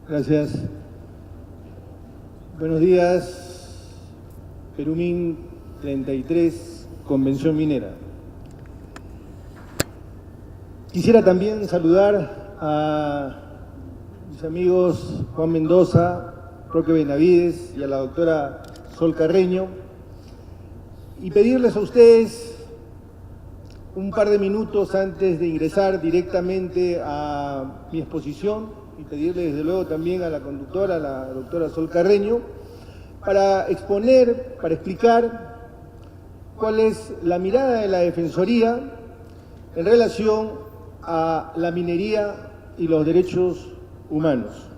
Gracias. Buenos días, Perumín 33, Convención Minera. Quisiera también saludar a mis amigos Juan Mendoza, Roque Benavides y a la doctora Sol Carreño y pedirles a ustedes un par de minutos antes de ingresar directamente a mi exposición y pedirle desde luego también a la conductora, la doctora Sol Carreño, para exponer, para explicar cuál es la mirada de la Defensoría en relación a la minería y los derechos humanos.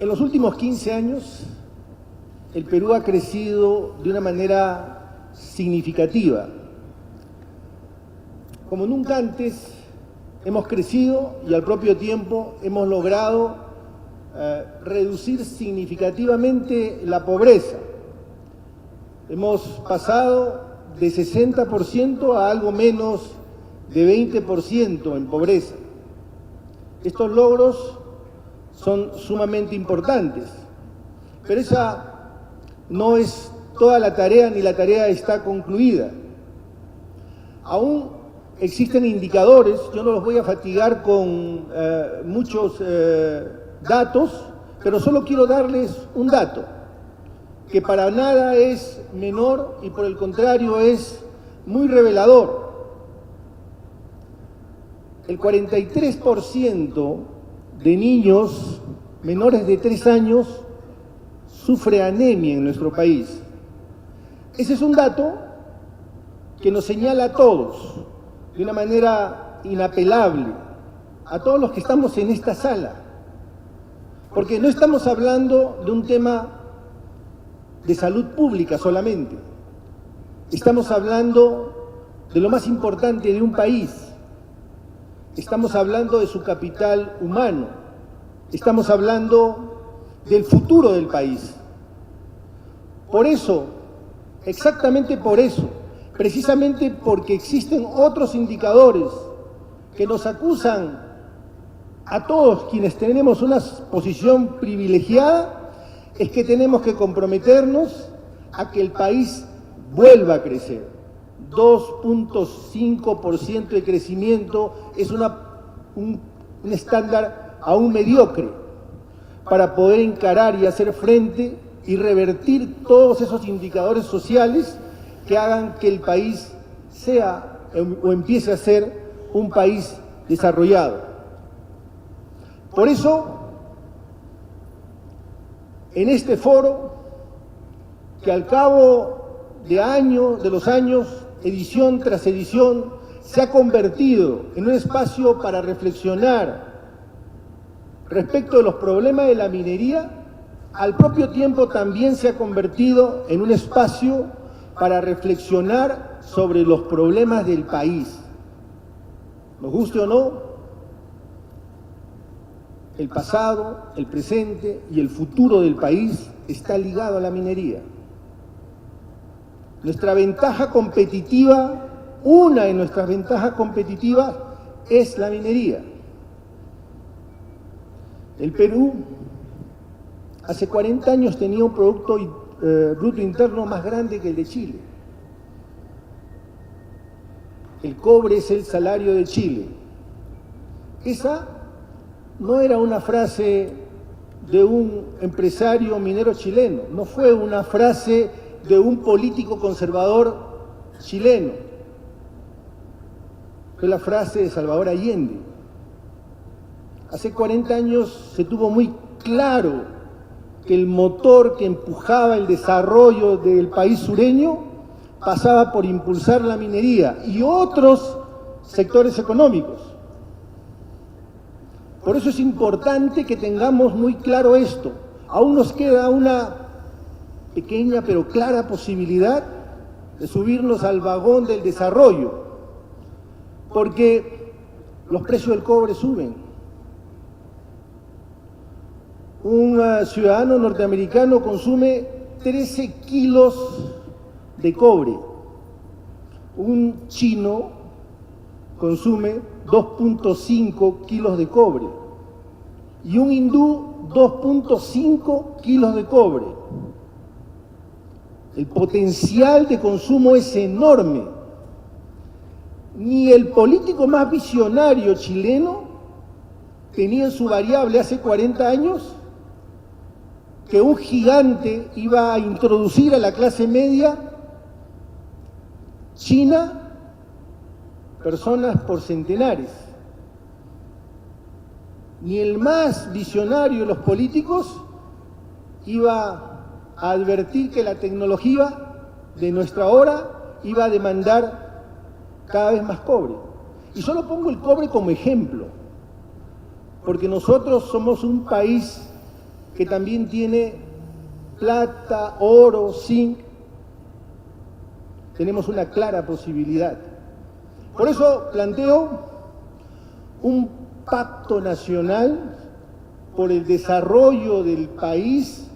En los últimos 15 años, el Perú ha crecido de una manera significativa. Como nunca antes hemos crecido y al propio tiempo hemos logrado reducir significativamente la pobreza. Hemos pasado de 60% a algo menos de 20% en pobreza. Estos logros son sumamente importantes, pero esa no es toda la tarea ni la tarea está concluida. Aún existen indicadores, yo no los voy a fatigar con muchos datos, pero solo quiero darles un dato, que para nada es menor y por el contrario es muy revelador. El 43% de niños menores de 3 años sufre anemia en nuestro país. Ese es un dato que nos señala a todos, de una manera inapelable, a todos los que estamos en esta sala, porque no estamos hablando de un tema de salud pública solamente, estamos hablando de lo más importante de un país, estamos hablando de su capital humano, estamos hablando del futuro del país. Por eso, exactamente por eso, precisamente porque existen otros indicadores que nos acusan a todos quienes tenemos una posición privilegiada, es que tenemos que comprometernos a que el país vuelva a crecer. 2.5% de crecimiento es un estándar aún mediocre para poder encarar y hacer frente y revertir todos esos indicadores sociales que hagan que el país sea o empiece a ser un país desarrollado. Por eso, en este foro, que al cabo de los años, edición tras edición, se ha convertido en un espacio para reflexionar respecto de los problemas de la minería, al propio tiempo también se ha convertido en un espacio para reflexionar sobre los problemas del país. Nos guste o no, el pasado, el presente y el futuro del país está ligado a la minería. Nuestra ventaja competitiva, una de nuestras ventajas competitivas es la minería. El Perú hace 40 años tenía un producto bruto interno más grande que el de Chile. El cobre es el salario de Chile. Esa no era una frase de un empresario minero chileno, no fue una frase de un político conservador chileno, fue la frase de Salvador Allende. Hace 40 años se tuvo muy claro que el motor que empujaba el desarrollo del país sureño pasaba por impulsar la minería y otros sectores económicos. Por eso es importante que tengamos muy claro esto. Aún nos queda una pequeña pero clara posibilidad de subirnos al vagón del desarrollo, porque los precios del cobre suben. Un ciudadano norteamericano consume 13 kilos de cobre. Un chino consume 2.5 kilos de cobre y un hindú 2.5 kilos de cobre. El potencial de consumo es enorme. Ni el político más visionario chileno tenía en su variable hace 40 años que un gigante iba a introducir a la clase media china personas por centenares. Ni el más visionario de los políticos iba a advertir que la tecnología de nuestra hora iba a demandar cada vez más cobre. Y solo pongo el cobre como ejemplo, porque nosotros somos un país que también tiene plata, oro, zinc. Tenemos una clara posibilidad. Por eso planteo un pacto nacional por el desarrollo del país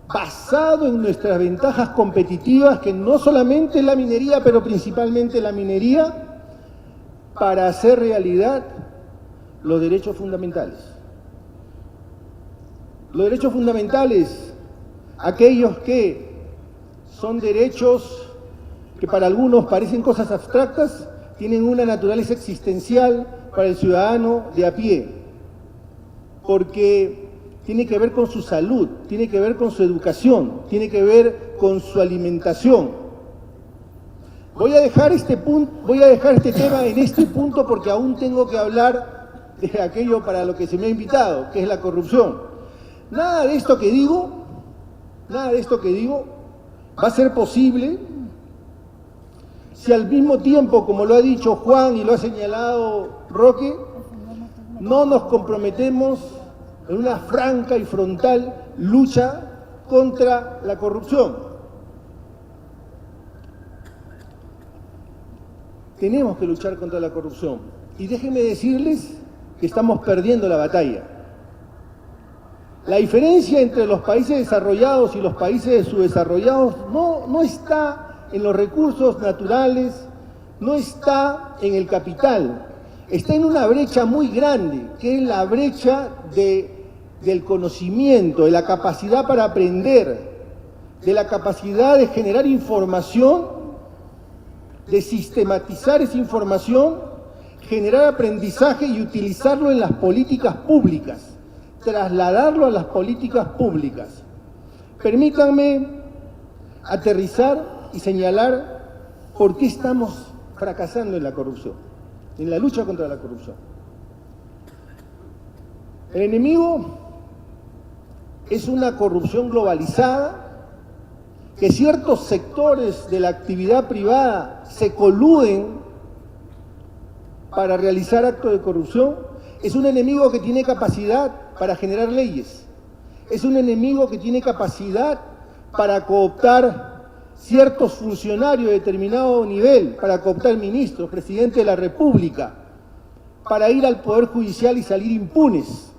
basado en nuestras ventajas competitivas, que no solamente es la minería, pero principalmente la minería, para hacer realidad los derechos fundamentales. Los derechos fundamentales, aquellos que son derechos que para algunos parecen cosas abstractas, tienen una naturaleza existencial para el ciudadano de a pie, porque tiene que ver con su salud, tiene que ver con su educación, tiene que ver con su alimentación. Voy a dejar este tema en este punto porque aún tengo que hablar de aquello para lo que se me ha invitado, que es la corrupción. Nada de esto que digo va a ser posible si al mismo tiempo, como lo ha dicho Juan y lo ha señalado Roque, no nos comprometemos en una franca y frontal lucha contra la corrupción. Tenemos que luchar contra la corrupción. Y déjenme decirles que estamos perdiendo la batalla. La diferencia entre los países desarrollados y los países subdesarrollados no está en los recursos naturales, no está en el capital, está en una brecha muy grande, que es la brecha del conocimiento, de la capacidad para aprender, de la capacidad de generar información, de sistematizar esa información, generar aprendizaje y utilizarlo en las políticas públicas, trasladarlo a las políticas públicas. Permítanme aterrizar y señalar por qué estamos fracasando en la corrupción, en la lucha contra la corrupción. El enemigo es una corrupción globalizada, que ciertos sectores de la actividad privada se coluden para realizar actos de corrupción. Es un enemigo que tiene capacidad para generar leyes. Es un enemigo que tiene capacidad para cooptar ciertos funcionarios de determinado nivel, para cooptar ministros, presidente de la República, para ir al Poder Judicial y salir impunes.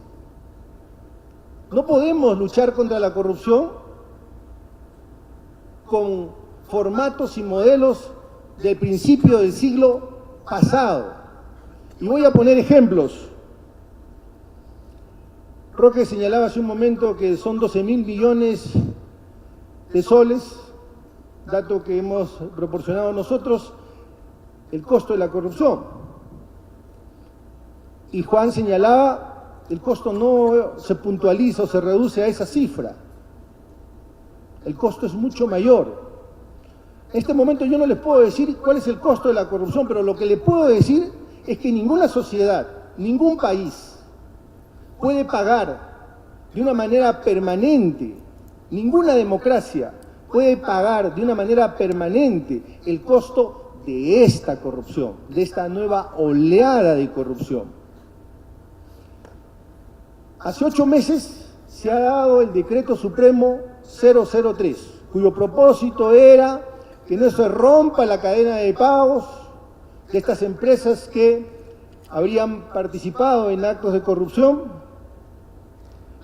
No podemos luchar contra la corrupción con formatos y modelos del principio del siglo pasado. Y voy a poner ejemplos. Roque señalaba hace un momento que son 12.000 millones de soles, dato que hemos proporcionado nosotros, el costo de la corrupción. Y Juan señalaba, el costo no se puntualiza o se reduce a esa cifra. El costo es mucho mayor. En este momento yo no les puedo decir cuál es el costo de la corrupción, pero lo que les puedo decir es que ninguna sociedad, ningún país puede pagar de una manera permanente, ninguna democracia puede pagar de una manera permanente el costo de esta corrupción, de esta nueva oleada de corrupción. Hace 8 meses se ha dado el Decreto Supremo 003, cuyo propósito era que no se rompa la cadena de pagos de estas empresas que habrían participado en actos de corrupción.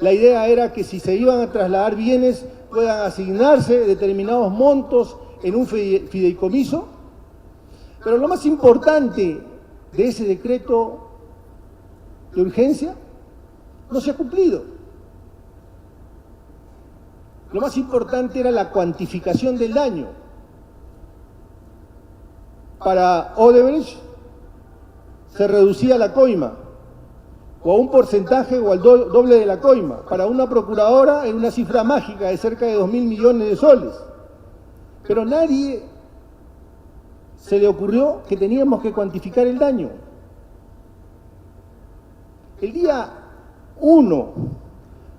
La idea era que si se iban a trasladar bienes puedan asignarse determinados montos en un fideicomiso. Pero lo más importante de ese decreto de urgencia no se ha cumplido. Lo más importante era la cuantificación del daño. Para Odebrecht se reducía la coima, o a un porcentaje o al doble de la coima. Para una procuradora era una cifra mágica de cerca de 2.000 millones de soles. Pero nadie se le ocurrió que teníamos que cuantificar el daño. El día 1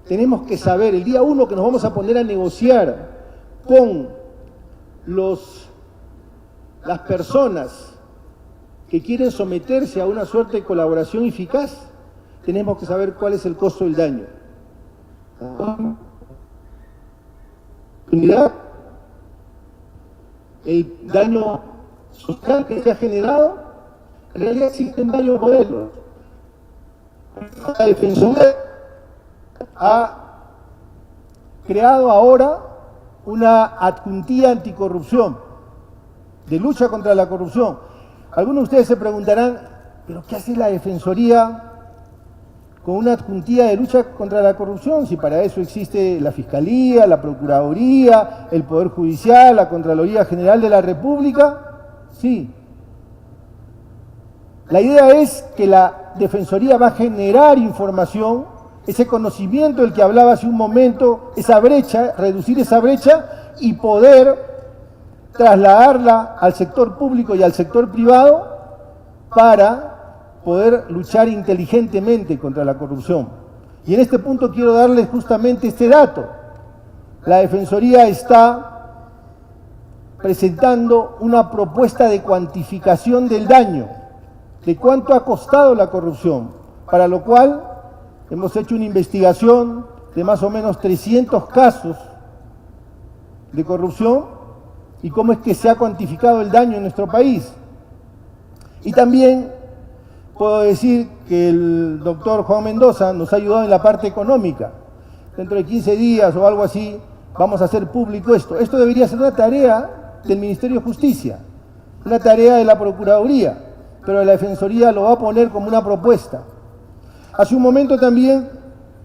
tenemos que saber, el día 1 que nos vamos a poner a negociar con las personas que quieren someterse a una suerte de colaboración eficaz, tenemos que saber cuál es el costo del daño. El daño social que se ha generado, en realidad existen varios modelos. La Defensoría ha creado ahora una adjuntía anticorrupción, de lucha contra la corrupción. Algunos de ustedes se preguntarán, ¿pero qué hace la Defensoría con una adjuntía de lucha contra la corrupción? Si para eso existe la Fiscalía, la Procuraduría, el Poder Judicial, la Contraloría General de la República. Sí. La idea es que la Defensoría va a generar información, ese conocimiento del que hablaba hace un momento, esa brecha, reducir esa brecha y poder trasladarla al sector público y al sector privado para poder luchar inteligentemente contra la corrupción. Y en este punto quiero darles justamente este dato. La Defensoría está presentando una propuesta de cuantificación del daño, de cuánto ha costado la corrupción, para lo cual hemos hecho una investigación de más o menos 300 casos de corrupción y cómo es que se ha cuantificado el daño en nuestro país. Y también puedo decir que el doctor Juan Mendoza nos ha ayudado en la parte económica. Dentro de 15 días o algo así vamos a hacer público esto. Esto debería ser una tarea del Ministerio de Justicia, una tarea de la Procuraduría, pero la Defensoría lo va a poner como una propuesta. Hace un momento también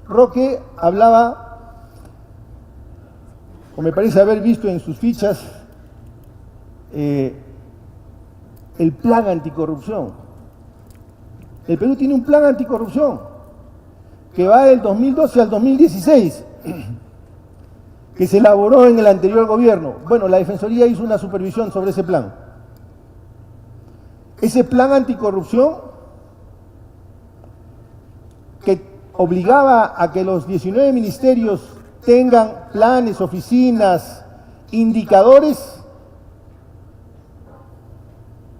Roque hablaba, o me parece haber visto en sus fichas, el plan anticorrupción. El Perú tiene un plan anticorrupción que va del 2012 al 2016, que se elaboró en el anterior gobierno. Bueno, la Defensoría hizo una supervisión sobre ese plan. Ese plan anticorrupción que obligaba a que los 19 ministerios tengan planes, oficinas, indicadores.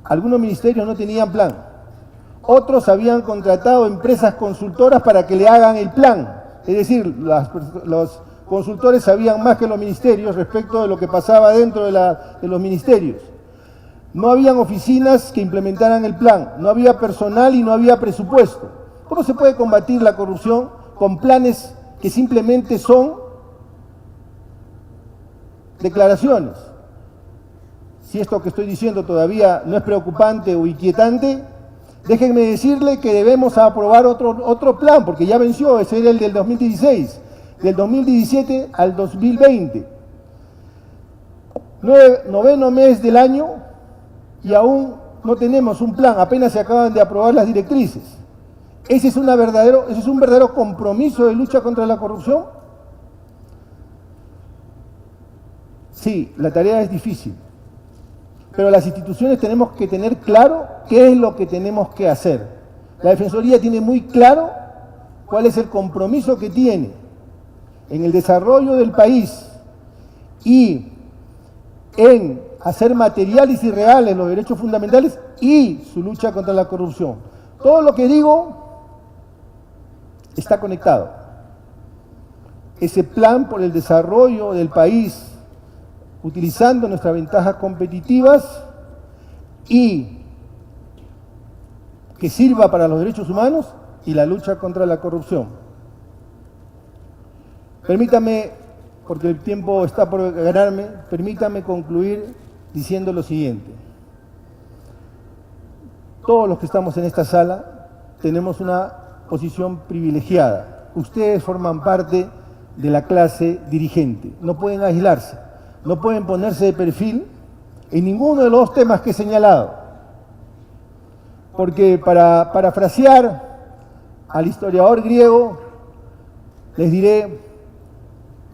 Algunos ministerios no tenían plan, otros habían contratado empresas consultoras para que le hagan el plan, es decir, los consultores sabían más que los ministerios respecto de lo que pasaba dentro de los ministerios. No habían oficinas que implementaran el plan, no había personal y no había presupuesto. ¿Cómo se puede combatir la corrupción con planes que simplemente son declaraciones? Si esto que estoy diciendo todavía no es preocupante o inquietante, déjenme decirle que debemos aprobar otro plan, porque ya venció, ese era el del 2016, del 2017 al 2020. Noveno mes del año y aún no tenemos un plan, apenas se acaban de aprobar las directrices. ¿Ese es un verdadero compromiso de lucha contra la corrupción? Sí, la tarea es difícil. Pero las instituciones tenemos que tener claro qué es lo que tenemos que hacer. La Defensoría tiene muy claro cuál es el compromiso que tiene en el desarrollo del país y en hacer materiales y reales los derechos fundamentales y su lucha contra la corrupción. Todo lo que digo está conectado. Ese plan por el desarrollo del país, utilizando nuestras ventajas competitivas y que sirva para los derechos humanos y la lucha contra la corrupción. Permítame, porque el tiempo está por ganarme, permítame concluir diciendo lo siguiente. Todos los que estamos en esta sala tenemos una posición privilegiada. Ustedes forman parte de la clase dirigente. No pueden aislarse, no pueden ponerse de perfil en ninguno de los dos temas que he señalado. Porque para parafrasear al historiador griego, les diré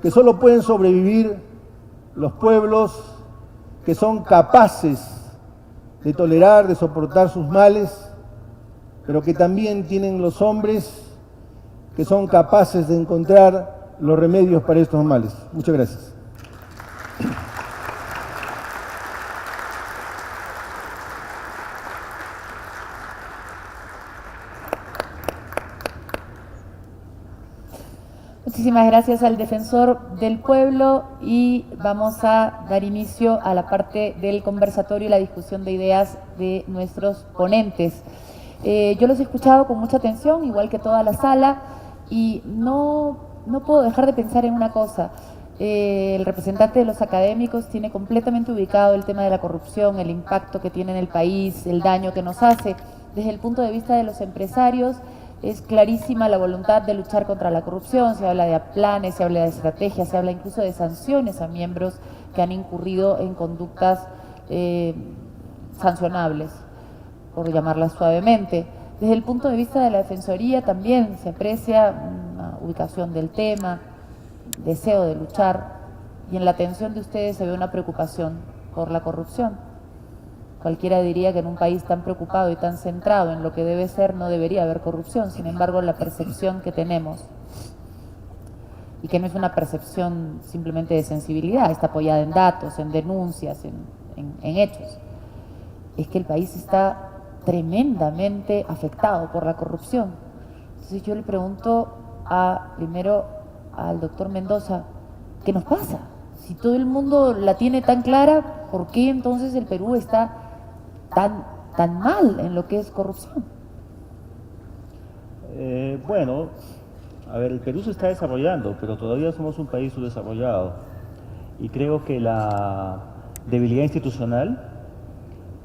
que solo pueden sobrevivir los pueblos que son capaces de tolerar, de soportar sus males, pero que también tienen los hombres que son capaces de encontrar los remedios para estos males. Muchas gracias. Muchísimas gracias al defensor del pueblo y vamos a dar inicio a la parte del conversatorio y la discusión de ideas de nuestros ponentes. Yo los he escuchado con mucha atención, igual que toda la sala, y no puedo dejar de pensar en una cosa. El representante de los académicos tiene completamente ubicado el tema de la corrupción, el impacto que tiene en el país, el daño que nos hace. Desde el punto de vista de los empresarios, es clarísima la voluntad de luchar contra la corrupción, se habla de planes, se habla de estrategias, se habla incluso de sanciones a miembros que han incurrido en conductas sancionables, por llamarlas suavemente. Desde el punto de vista de la Defensoría también se aprecia una ubicación del tema, deseo de luchar, y en la atención de ustedes se ve una preocupación por la corrupción. Cualquiera diría que en un país tan preocupado y tan centrado en lo que debe ser no debería haber corrupción. Sin embargo, la percepción que tenemos, y que no es una percepción simplemente de sensibilidad, está apoyada en datos, en denuncias, en hechos, es que el país está tremendamente afectado por la corrupción. Entonces yo le pregunto primero al doctor Mendoza, ¿qué nos pasa? Si todo el mundo la tiene tan clara, ¿por qué entonces el Perú está tan mal en lo que es corrupción? Bueno, a ver, el Perú se está desarrollando, pero todavía somos un país subdesarrollado. Y creo que la debilidad institucional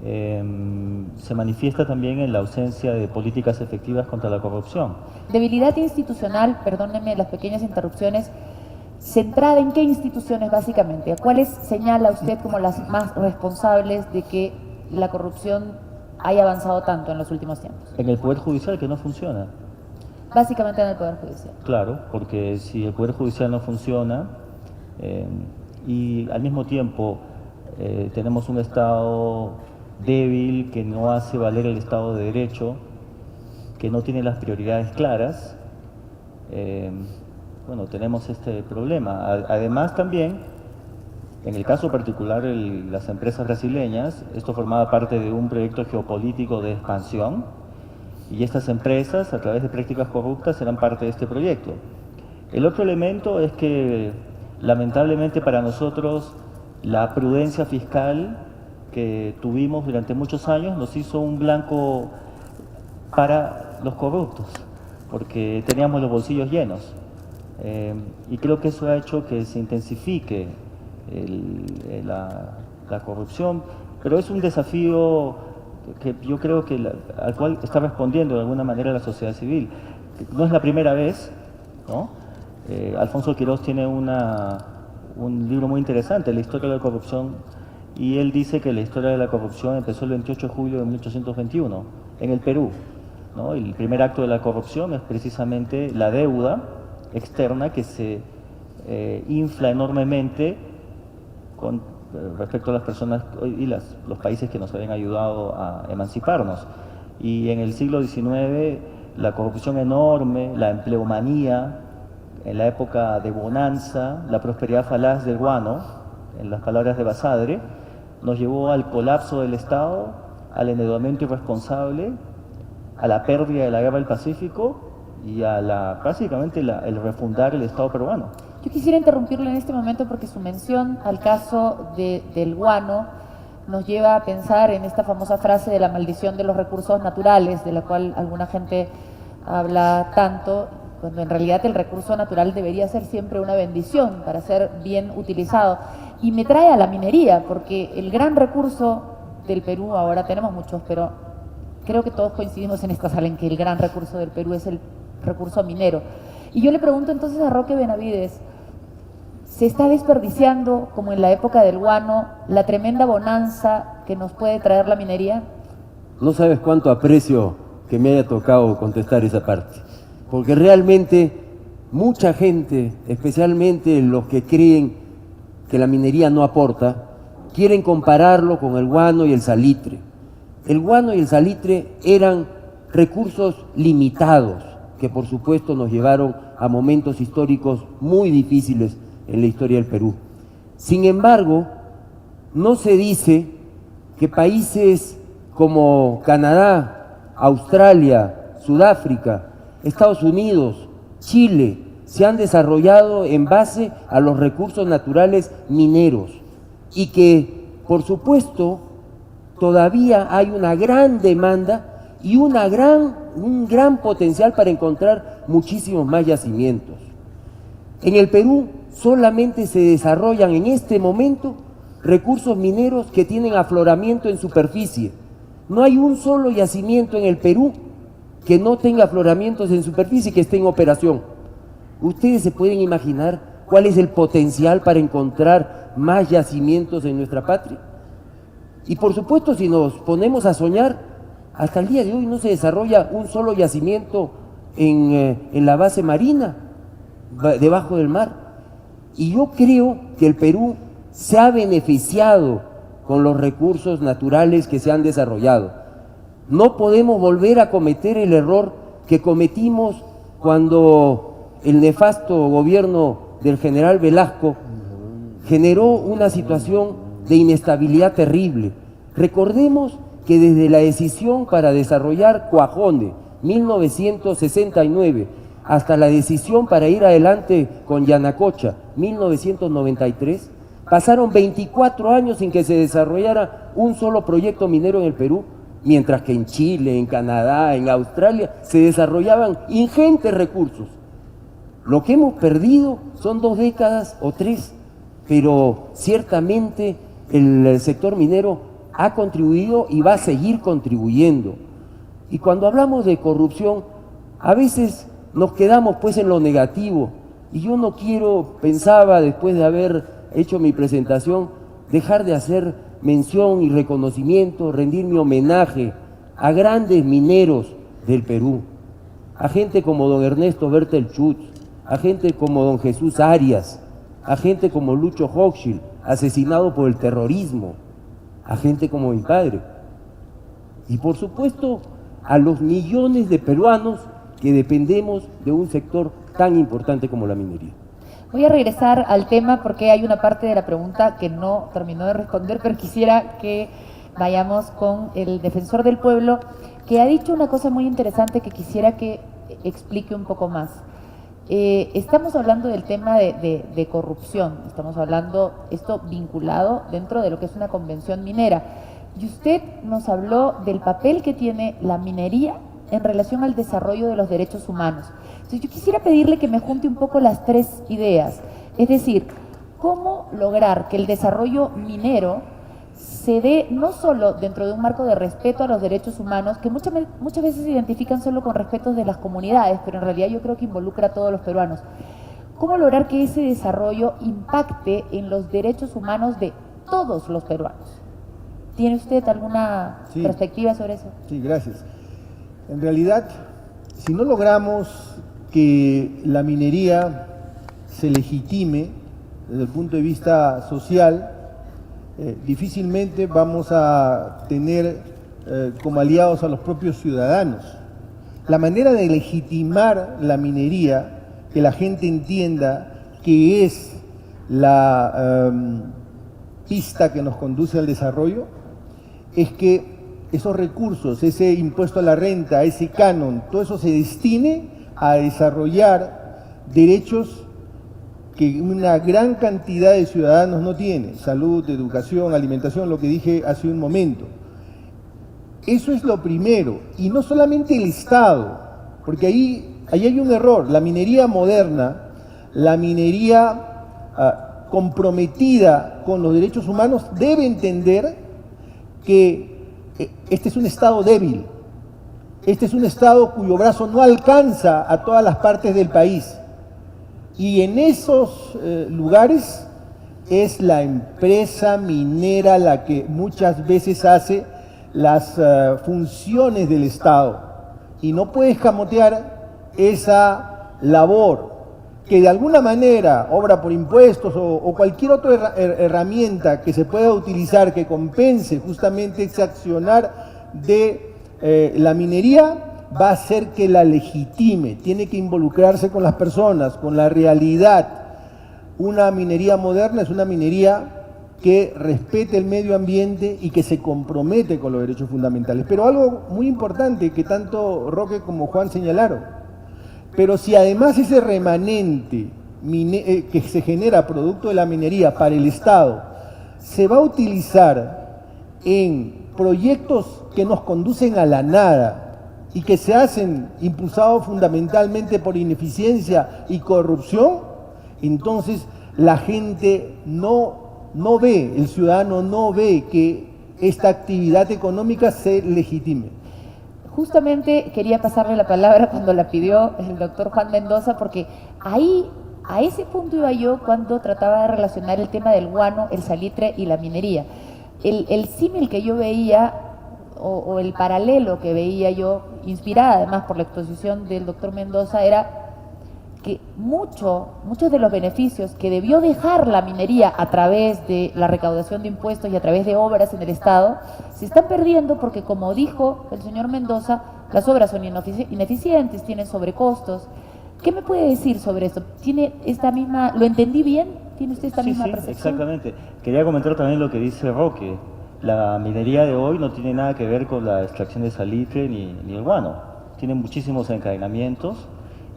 se manifiesta también en la ausencia de políticas efectivas contra la corrupción. Debilidad institucional, perdónenme las pequeñas interrupciones, ¿centrada en qué instituciones básicamente? ¿A cuáles señala usted como las más responsables de que la corrupción haya avanzado tanto en los últimos tiempos? En el Poder Judicial, que no funciona. Básicamente en el Poder Judicial. Claro, porque si el Poder Judicial no funciona y al mismo tiempo tenemos un Estado débil que no hace valer el Estado de Derecho, que no tiene las prioridades claras, bueno, tenemos este problema. Además también, en el caso particular de las empresas brasileñas, esto formaba parte de un proyecto geopolítico de expansión y estas empresas, a través de prácticas corruptas, eran parte de este proyecto. El otro elemento es que, lamentablemente para nosotros, la prudencia fiscal que tuvimos durante muchos años nos hizo un blanco para los corruptos, porque teníamos los bolsillos llenos. Y creo que eso ha hecho que se intensifique la corrupción, pero es un desafío que yo creo que al cual está respondiendo de alguna manera la sociedad civil. No es la primera vez, ¿no? Alfonso Quirós tiene un libro muy interesante, La historia de la corrupción, y él dice que la historia de la corrupción empezó el 28 de julio de 1821 en el Perú, ¿no? El primer acto de la corrupción es precisamente la deuda externa que se infla enormemente con respecto a las personas y los países que nos habían ayudado a emanciparnos. Y en el siglo XIX la corrupción enorme, la empleomanía, en la época de bonanza, la prosperidad falaz del guano, en las palabras de Basadre, nos llevó al colapso del Estado, al endeudamiento irresponsable, a la pérdida de la guerra del Pacífico y a básicamente el refundar el Estado peruano. Yo quisiera interrumpirlo en este momento porque su mención al caso del guano nos lleva a pensar en esta famosa frase de la maldición de los recursos naturales, de la cual alguna gente habla tanto, cuando en realidad el recurso natural debería ser siempre una bendición para ser bien utilizado. Y me trae a la minería, porque el gran recurso del Perú, ahora tenemos muchos, pero creo que todos coincidimos en esta sala en que el gran recurso del Perú es el recurso minero. Y yo le pregunto entonces a Roque Benavides, ¿se está desperdiciando, como en la época del guano, la tremenda bonanza que nos puede traer la minería? No sabes cuánto aprecio que me haya tocado contestar esa parte, porque realmente mucha gente, especialmente los que creen que la minería no aporta, quieren compararlo con el guano y el salitre. El guano y el salitre eran recursos limitados, que por supuesto nos llevaron a momentos históricos muy difíciles en la historia del Perú. Sin embargo, no se dice que países como Canadá, Australia, Sudáfrica, Estados Unidos, Chile, se han desarrollado en base a los recursos naturales mineros y que, por supuesto, todavía hay una gran demanda y un gran potencial para encontrar muchísimos más yacimientos. En el Perú solamente se desarrollan en este momento recursos mineros que tienen afloramiento en superficie. No hay un solo yacimiento en el Perú que no tenga afloramientos en superficie y que esté en operación. ¿Ustedes se pueden imaginar cuál es el potencial para encontrar más yacimientos en nuestra patria? Y por supuesto, si nos ponemos a soñar, hasta el día de hoy no se desarrolla un solo yacimiento en la base marina, debajo del mar. Y yo creo que el Perú se ha beneficiado con los recursos naturales que se han desarrollado. No podemos volver a cometer el error que cometimos cuando el nefasto gobierno del general Velasco generó una situación de inestabilidad terrible. Recordemos que desde la decisión para desarrollar Cuajone, 1969, hasta la decisión para ir adelante con Yanacocha, 1993, pasaron 24 años sin que se desarrollara un solo proyecto minero en el Perú, mientras que en Chile, en Canadá, en Australia, se desarrollaban ingentes recursos. Lo que hemos perdido son 2 décadas o 3, pero ciertamente el sector minero ha contribuido y va a seguir contribuyendo. Y cuando hablamos de corrupción, a veces nos quedamos pues en lo negativo, y yo no quiero, pensaba después de haber hecho mi presentación, dejar de hacer mención y reconocimiento, rendir mi homenaje a grandes mineros del Perú, a gente como don Ernesto Bertelchutz, a gente como don Jesús Arias, a gente como Lucho Hochschild, asesinado por el terrorismo, a gente como mi padre, y por supuesto a los millones de peruanos que dependemos de un sector tan importante como la minería. Voy a regresar al tema porque hay una parte de la pregunta que no terminó de responder, pero quisiera que vayamos con el defensor del pueblo, que ha dicho una cosa muy interesante que quisiera que explique un poco más. Estamos hablando del tema de corrupción, estamos hablando esto vinculado dentro de lo que es una convención minera, y usted nos habló del papel que tiene la minería en relación al desarrollo de los derechos humanos. Entonces yo quisiera pedirle que me junte un poco las 3 ideas, es decir, cómo lograr que el desarrollo minero se dé no solo dentro de un marco de respeto a los derechos humanos, que muchas veces se identifican solo con respetos de las comunidades, pero en realidad yo creo que involucra a todos los peruanos. ¿Cómo lograr que ese desarrollo impacte en los derechos humanos de todos los peruanos? ¿Tiene usted alguna perspectiva sobre eso? Sí, gracias. En realidad, si no logramos que la minería se legitime desde el punto de vista social, difícilmente vamos a tener como aliados a los propios ciudadanos. La manera de legitimar la minería, que la gente entienda que es la pista que nos conduce al desarrollo, es que esos recursos, ese impuesto a la renta, ese canon, todo eso se destine a desarrollar derechos que una gran cantidad de ciudadanos no tiene: salud, educación, alimentación, lo que dije hace un momento. Eso es lo primero, y no solamente el Estado, porque ahí hay un error. La minería moderna, la minería comprometida con los derechos humanos, debe entender que este es un Estado débil, Este es un Estado cuyo brazo no alcanza a todas las partes del país. Y en esos lugares es la empresa minera la que muchas veces hace las funciones del Estado. Y no puede escamotear esa labor que de alguna manera, obra por impuestos o cualquier otra herramienta que se pueda utilizar que compense justamente ese accionar de la minería, va a hacer que la legitime, tiene que involucrarse con las personas, con la realidad. Una minería moderna es una minería que respete el medio ambiente y que se compromete con los derechos fundamentales. Pero algo muy importante que tanto Roque como Juan señalaron, pero si además ese remanente que se genera producto de la minería para el Estado se va a utilizar en proyectos que nos conducen a la nada y que se hacen impulsados fundamentalmente por ineficiencia y corrupción, entonces la gente no ve, el ciudadano no ve que esta actividad económica se legitime. Justamente quería pasarle la palabra cuando la pidió el doctor Juan Mendoza, porque ahí, a ese punto iba yo cuando trataba de relacionar el tema del guano, el salitre y la minería. El símil que yo veía, o el paralelo que veía yo, inspirada además por la exposición del doctor Mendoza, era que muchos de los beneficios que debió dejar la minería a través de la recaudación de impuestos y a través de obras en el Estado, se están perdiendo porque, como dijo el señor Mendoza, las obras son ineficientes, tienen sobrecostos. ¿Qué me puede decir sobre esto? ¿Tiene esta misma, lo entendí bien? ¿Tiene usted esta misma percepción? Exactamente. Quería comentar también lo que dice Roque. La minería de hoy no tiene nada que ver con la extracción de salitre ni el guano. Tiene muchísimos encadenamientos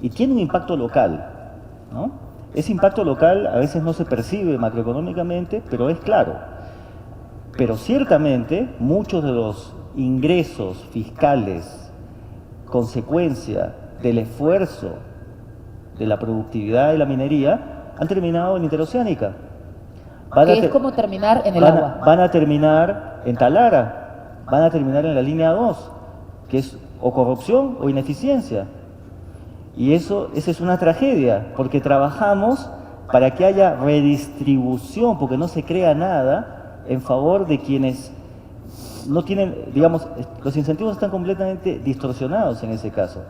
y tiene un impacto local, ¿no? Ese impacto local a veces no se percibe macroeconómicamente, pero es claro. Pero ciertamente muchos de los ingresos fiscales, consecuencia del esfuerzo de la productividad de la minería, han terminado en interoceánica. Que es como terminar en el agua. Van a terminar en Talara, van a terminar en la línea 2, que es o corrupción o ineficiencia. Y esa es una tragedia, porque trabajamos para que haya redistribución, porque no se crea nada en favor de quienes no tienen, digamos, los incentivos están completamente distorsionados en ese caso.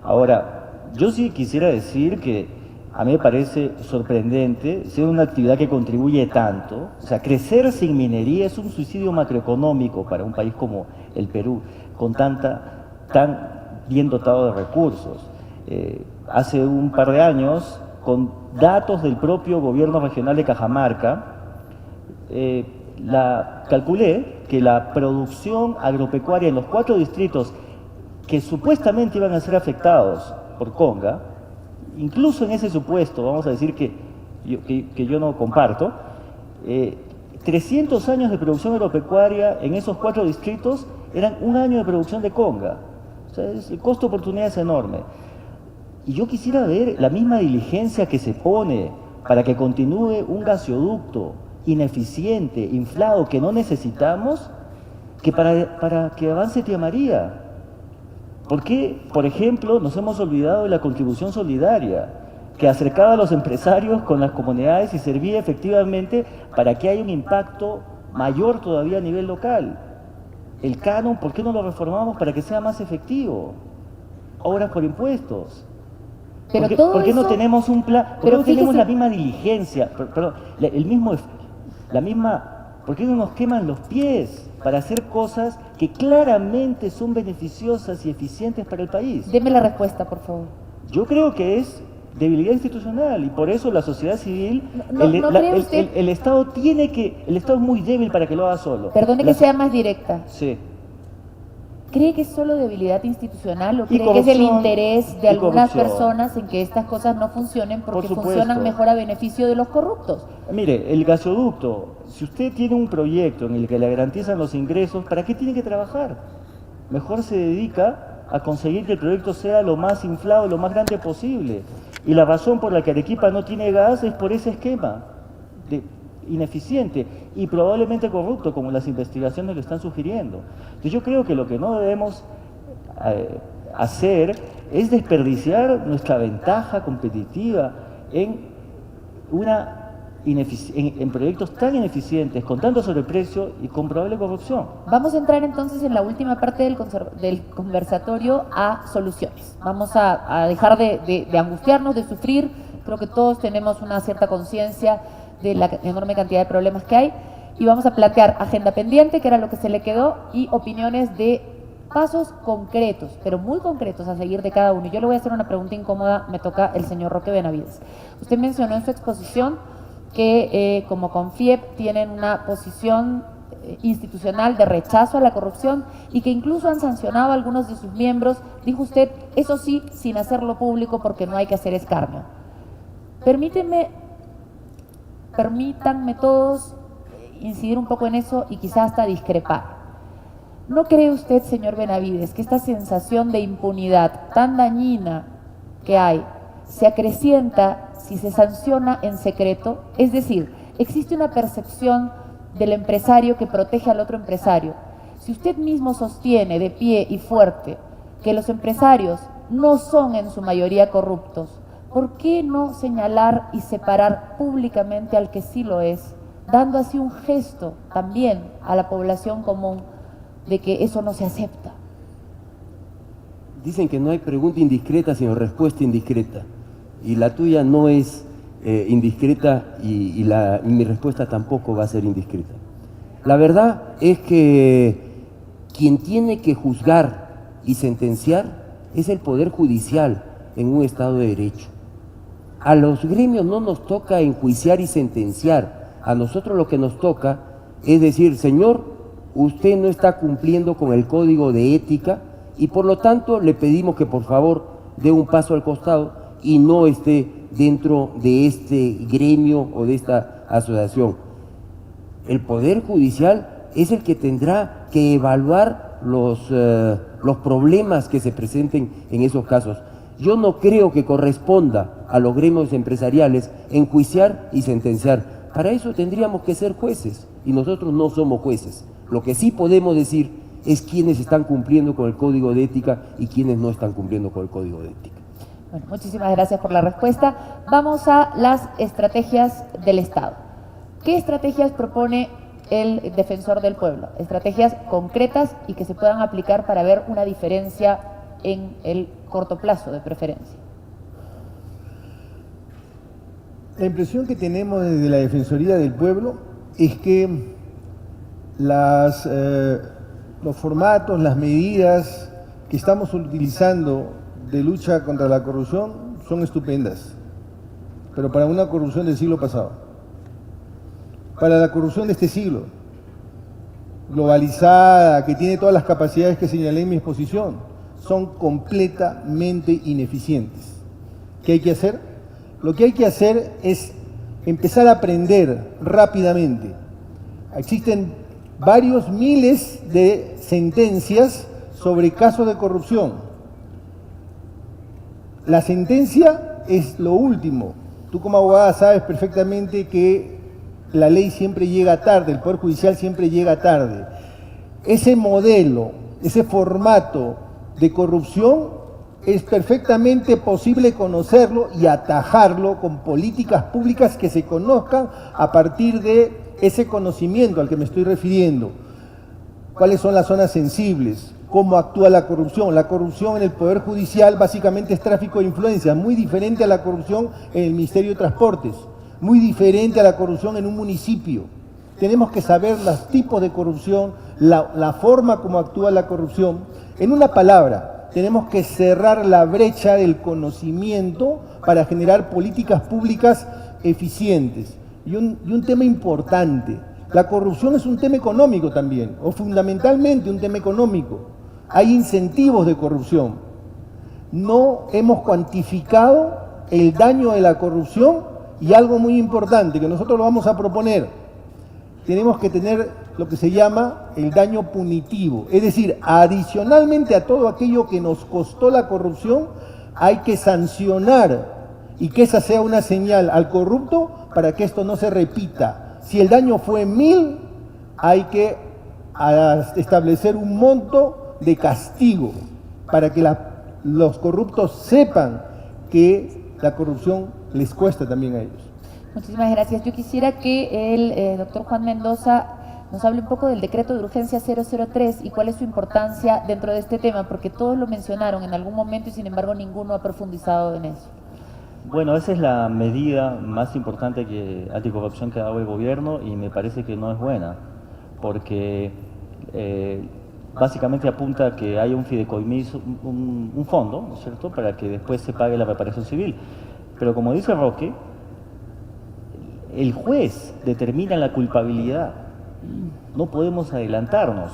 Ahora, yo sí quisiera decir que a mí me parece sorprendente ser una actividad que contribuye tanto. O sea, crecer sin minería es un suicidio macroeconómico para un país como el Perú, con tan bien dotado de recursos. Hace un par de años, con datos del propio gobierno regional de Cajamarca, calculé que la producción agropecuaria en los 4 distritos que supuestamente iban a ser afectados por Conga, incluso en ese supuesto, vamos a decir que yo no comparto, 300 años de producción agropecuaria en esos 4 distritos eran un año de producción de Conga. O sea, el costo de oportunidad es enorme. Y yo quisiera ver la misma diligencia que se pone para que continúe un gasoducto ineficiente, inflado, que no necesitamos, que para que avance Tía María. ¿Por qué, por ejemplo, nos hemos olvidado de la contribución solidaria, que acercaba a los empresarios con las comunidades y servía efectivamente para que haya un impacto mayor todavía a nivel local? El canon, ¿por qué no lo reformamos para que sea más efectivo? Obras por impuestos. Pero ¿Por qué no tenemos un plan? ¿Por qué no tenemos la misma diligencia? ¿Por qué no nos queman los pies para hacer cosas que claramente son beneficiosas y eficientes para el país? Deme la respuesta, por favor. Yo creo que es debilidad institucional y por eso la sociedad civil, el Estado el Estado es muy débil para que lo haga solo. Perdone que sea más directa. Sí. ¿Cree que es solo debilidad institucional o cree que es el interés de algunas personas en que estas cosas no funcionen porque funcionan mejor a beneficio de los corruptos? Mire, el gasoducto, si usted tiene un proyecto en el que le garantizan los ingresos, ¿para qué tiene que trabajar? Mejor se dedica a conseguir que el proyecto sea lo más inflado, lo más grande posible. Y la razón por la que Arequipa no tiene gas es por ese esquema ineficiente y probablemente corrupto, como las investigaciones lo están sugiriendo. Entonces yo creo que lo que no debemos hacer es desperdiciar nuestra ventaja competitiva en proyectos tan ineficientes, con tanto sobreprecio y con probable corrupción. Vamos a entrar entonces en la última parte del conversatorio a soluciones. Vamos a dejar de angustiarnos, de sufrir. Creo que todos tenemos una cierta conciencia de la enorme cantidad de problemas que hay. Y vamos a plantear agenda pendiente, que era lo que se le quedó, y opiniones de pasos concretos, pero muy concretos a seguir de cada uno. Yo le voy a hacer una pregunta incómoda, me toca el señor Roque Benavides. Usted mencionó en su exposición que como CONFIEP tienen una posición institucional de rechazo a la corrupción y que incluso han sancionado a algunos de sus miembros, dijo usted, eso sí, sin hacerlo público porque no hay que hacer escarnio. Permítanme todos incidir un poco en eso y quizás hasta discrepar. ¿No cree usted, señor Benavides, que esta sensación de impunidad tan dañina que hay se acrecienta si se sanciona en secreto? Es decir, existe una percepción del empresario que protege al otro empresario. Si usted mismo sostiene de pie y fuerte que los empresarios no son en su mayoría corruptos, ¿por qué no señalar y separar públicamente al que sí lo es, dando así un gesto también a la población común de que eso no se acepta? Dicen que no hay pregunta indiscreta sino respuesta indiscreta. Y la tuya no es indiscreta y mi respuesta tampoco va a ser indiscreta. La verdad es que quien tiene que juzgar y sentenciar es el Poder Judicial en un Estado de Derecho. A los gremios no nos toca enjuiciar y sentenciar. A nosotros lo que nos toca es decir, señor, usted no está cumpliendo con el código de ética y por lo tanto le pedimos que por favor dé un paso al costado y no esté dentro de este gremio o de esta asociación. El Poder Judicial es el que tendrá que evaluar los problemas que se presenten en esos casos. Yo no creo que corresponda a los gremios empresariales enjuiciar y sentenciar. Para eso tendríamos que ser jueces y nosotros no somos jueces. Lo que sí podemos decir es quiénes están cumpliendo con el Código de Ética y quiénes no están cumpliendo con el Código de Ética. Bueno, muchísimas gracias por la respuesta. Vamos a las estrategias del Estado. ¿Qué estrategias propone el Defensor del Pueblo? Estrategias concretas y que se puedan aplicar para ver una diferencia en el corto plazo de preferencia. La impresión que tenemos desde la Defensoría del Pueblo es que los formatos, las medidas que estamos utilizando de lucha contra la corrupción son estupendas, pero para una corrupción del siglo pasado. Para la corrupción de este siglo, globalizada, que tiene todas las capacidades que señalé en mi exposición, son completamente ineficientes. ¿Qué hay que hacer? Lo que hay que hacer es empezar a aprender rápidamente. Existen varios miles de sentencias sobre casos de corrupción. La sentencia es lo último. Tú como abogada sabes perfectamente que la ley siempre llega tarde, el Poder Judicial siempre llega tarde. Ese modelo, ese formato de corrupción es perfectamente posible conocerlo y atajarlo con políticas públicas que se conozcan a partir de ese conocimiento al que me estoy refiriendo. ¿Cuáles son las zonas sensibles? ¿Cómo actúa la corrupción? La corrupción en el Poder Judicial básicamente es tráfico de influencia, muy diferente a la corrupción en el Ministerio de Transportes, muy diferente a la corrupción en un municipio. Tenemos que saber los tipos de corrupción, la forma como actúa la corrupción. En una palabra, tenemos que cerrar la brecha del conocimiento para generar políticas públicas eficientes. Y un tema importante, la corrupción es un tema económico también, o fundamentalmente un tema económico. Hay incentivos de corrupción. No hemos cuantificado el daño de la corrupción y algo muy importante que nosotros lo vamos a proponer. Tenemos que tener lo que se llama el daño punitivo, es decir, adicionalmente a todo aquello que nos costó la corrupción, hay que sancionar y que esa sea una señal al corrupto para que esto no se repita. Si el daño fue 1000, hay que establecer un monto de castigo para que los corruptos sepan que la corrupción les cuesta también a ellos. Muchísimas gracias. Yo quisiera que el doctor Juan Mendoza nos hable un poco del decreto de urgencia 003 y cuál es su importancia dentro de este tema, porque todos lo mencionaron en algún momento y sin embargo ninguno ha profundizado en eso. Bueno, esa es la medida más importante anticorrupción que ha dado el gobierno y me parece que no es buena, porque básicamente apunta a que haya un fideicomiso, un fondo, ¿no es cierto?, para que después se pague la reparación civil. Pero como dice Roque, el juez determina la culpabilidad, no podemos adelantarnos.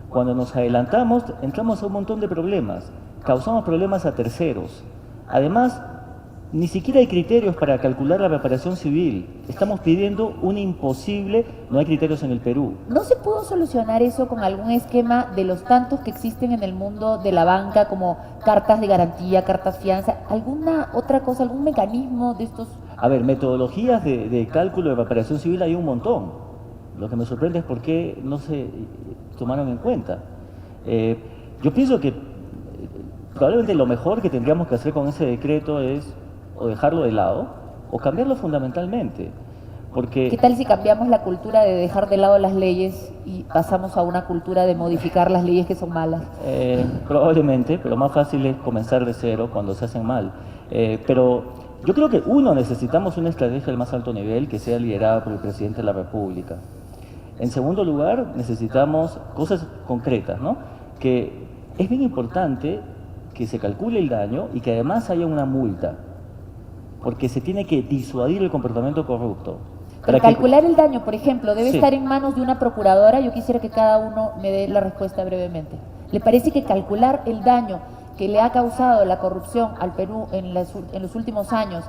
Cuando nos adelantamos, entramos a un montón de problemas, causamos problemas a terceros. Además, ni siquiera hay criterios para calcular la reparación civil. Estamos pidiendo un imposible, no hay criterios en el Perú. ¿No se pudo solucionar eso con algún esquema de los tantos que existen en el mundo de la banca, como cartas de garantía, cartas fianza, alguna otra cosa, algún mecanismo de estos? A ver, metodologías de cálculo de reparación civil hay un montón. Lo que me sorprende es por qué no se tomaron en cuenta. Yo pienso que probablemente lo mejor que tendríamos que hacer con ese decreto es o dejarlo de lado o cambiarlo fundamentalmente. Porque, ¿qué tal si cambiamos la cultura de dejar de lado las leyes y pasamos a una cultura de modificar las leyes que son malas? Probablemente, pero más fácil es comenzar de cero cuando se hacen mal. Pero yo creo que necesitamos una estrategia del más alto nivel que sea liderada por el presidente de la República. En segundo lugar, necesitamos cosas concretas, ¿no? Que es bien importante que se calcule el daño y que además haya una multa, porque se tiene que disuadir el comportamiento corrupto. Pero calcular el daño, por ejemplo, debe Sí. estar en manos de una procuradora. Yo quisiera que cada uno me dé la respuesta brevemente. ¿Le parece que calcular el daño que le ha causado la corrupción al Perú en los últimos años,